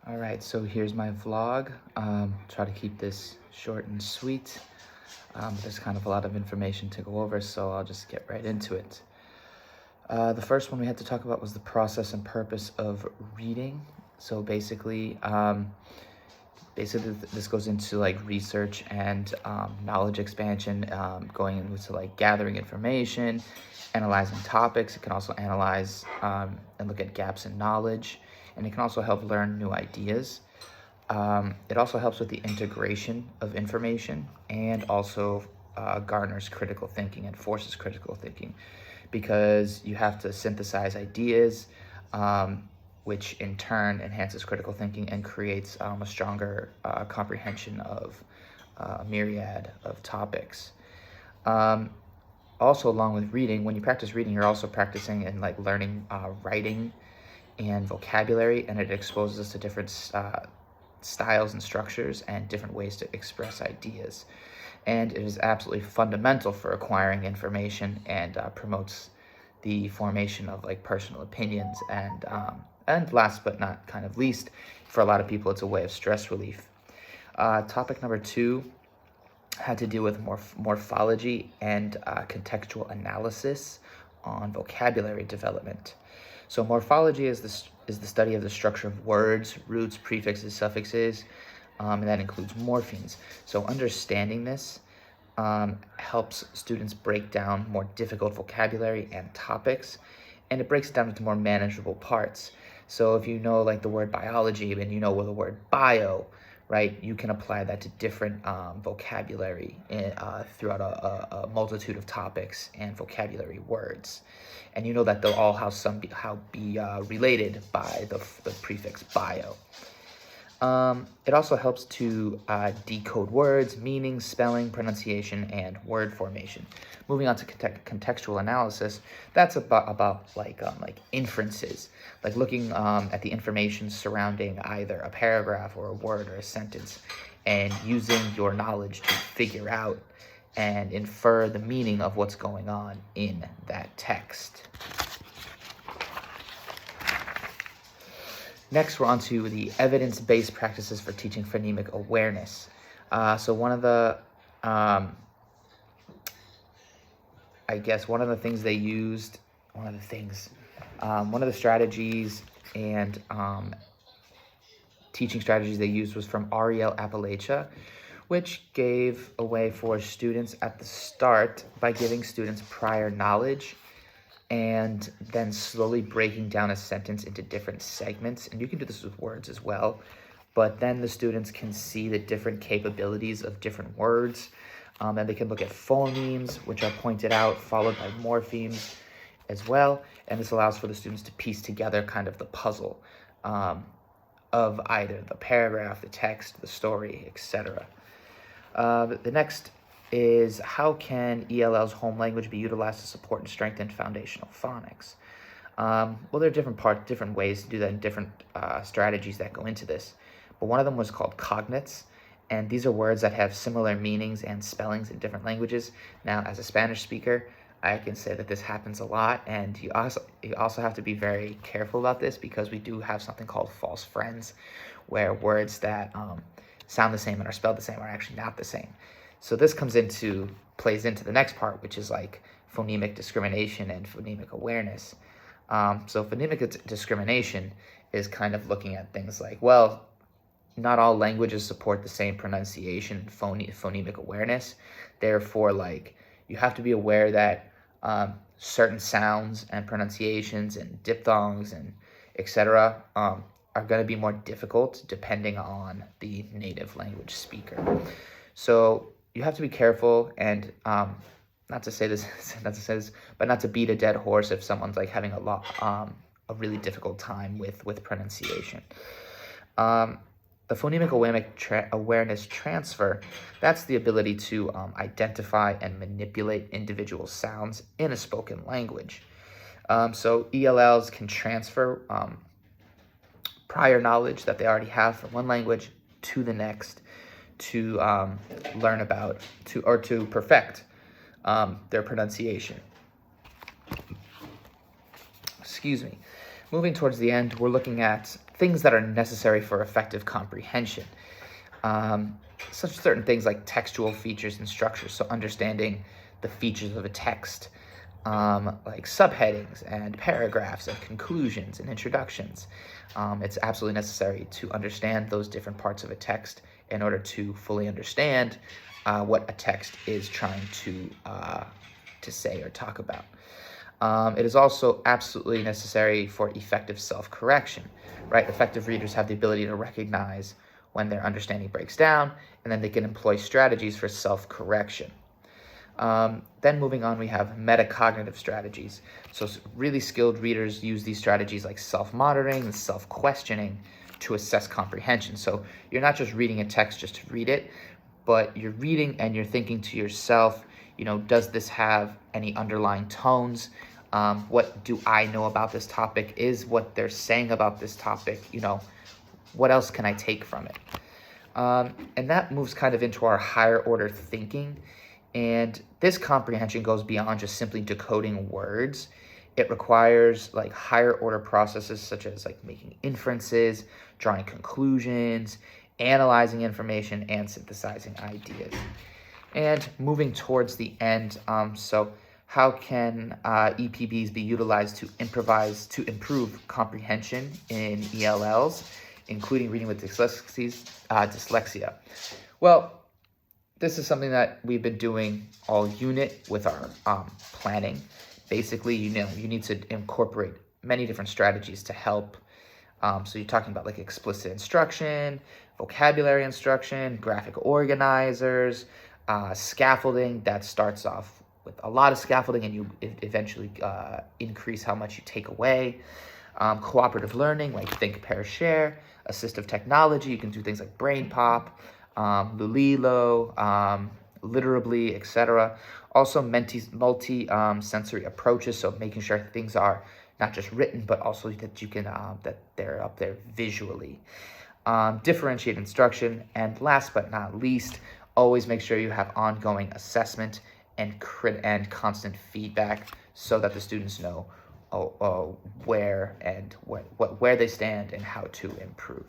All right, so here's my vlog. Try to keep this short and sweet. There's kind of a lot of information to go over, so I'll just get right into it. The first one we had to talk about was the process and purpose of reading. So basically this goes into like research and knowledge expansion, going into like gathering information, analyzing topics. It can also analyze and look at gaps in knowledge, and it can also help learn new ideas. It also helps with the integration of information, and also garners critical thinking and forces critical thinking, because you have to synthesize ideas, which in turn enhances critical thinking and creates a stronger comprehension of a myriad of topics. Also, along with reading, when you practice reading, you're also practicing and like learning writing and vocabulary, and it exposes us to different styles and structures and different ways to express ideas. And it is absolutely fundamental for acquiring information, and promotes the formation of like personal opinions, and last but not kind of least, for a lot of people, it's a way of stress relief. Topic number 2 had to do with morphology and contextual analysis on vocabulary development. So morphology is the study of the structure of words, roots, prefixes, suffixes, and that includes morphemes. So understanding this helps students break down more difficult vocabulary and topics, and it breaks it down into more manageable parts. So if you know like the word biology, and you know the word bio, right, you can apply that to different vocabulary throughout a multitude of topics and vocabulary words. And you know that they'll all be related by the prefix bio. It also helps to decode words, meaning, spelling, pronunciation, and word formation. Moving on to contextual analysis, that's about like inferences, like looking at the information surrounding either a paragraph or a word or a sentence, and using your knowledge to figure out and infer the meaning of what's going on in that text. Next, we're on to the evidence-based practices for teaching phonemic awareness. So one of the strategies and teaching strategies they used was from Ariel Appalachia, which gave a way for students at the start by giving students prior knowledge, and then slowly breaking down a sentence into different segments. And you can do this with words as well, but then the students can see the different capabilities of different words, and they can look at phonemes, which are pointed out, followed by morphemes as well. And this allows for the students to piece together kind of the puzzle of either the paragraph, the text, the story, etc. The next is, how can ELL's home language be utilized to support and strengthen foundational phonics? Well, there are different ways to do that, and different strategies that go into this. But one of them was called cognates, and these are words that have similar meanings and spellings in different languages. Now, as a Spanish speaker, I can say that this happens a lot, and you also have to be very careful about this, because we do have something called false friends, where words that sound the same and are spelled the same are actually not the same. So this plays into the next part, which is like phonemic discrimination and phonemic awareness. So phonemic discrimination is kind of looking at things like, well, not all languages support the same pronunciation, phonemic awareness. Therefore, like, you have to be aware that certain sounds and pronunciations and diphthongs and etc. Are going to be more difficult depending on the native language speaker. So you have to be careful, and not to beat a dead horse if someone's like having a really difficult time with pronunciation. The phonemic awareness transfer, that's the ability to identify and manipulate individual sounds in a spoken language. So ELLs can transfer prior knowledge that they already have from one language to the next, to learn about, to perfect their pronunciation. Excuse me. moving towards the end, we're looking at things that are necessary for effective comprehension. Such certain things like textual features and structures, so understanding the features of a text, like subheadings and paragraphs and conclusions and introductions. It's absolutely necessary to understand those different parts of a text in order to fully understand what a text is trying to say or talk about. It is also absolutely necessary for effective self-correction, right? Effective readers have the ability to recognize when their understanding breaks down, and then they can employ strategies for self-correction. Then moving on, we have metacognitive strategies. So really skilled readers use these strategies like self-monitoring and self-questioning to assess comprehension. So you're not just reading a text just to read it, but you're reading and you're thinking to yourself, does this have any underlying tones? What do I know about this topic? Is what they're saying about this topic, what else can I take from it? And that moves kind of into our higher order thinking. And this comprehension goes beyond just simply decoding words. It requires like higher order processes such as like making inferences, drawing conclusions, analyzing information, and synthesizing ideas. And moving towards the end, so how can EPBs be utilized to improve comprehension in ELLs, including reading with dyslexia? Well, this is something that we've been doing all unit with our planning. Basically, you need to incorporate many different strategies to help. So you're talking about like explicit instruction, vocabulary instruction, graphic organizers, scaffolding that starts off with a lot of scaffolding and you eventually increase how much you take away. Cooperative learning, like think, pair, share. Assistive technology, you can do things like brain pop, Lulilo, Literably, etc. Also multi-sensory approaches, so making sure things are not just written, but also that you can that they're up there visually. Differentiate instruction, and last but not least, always make sure you have ongoing assessment and constant feedback so that the students know where they stand and how to improve.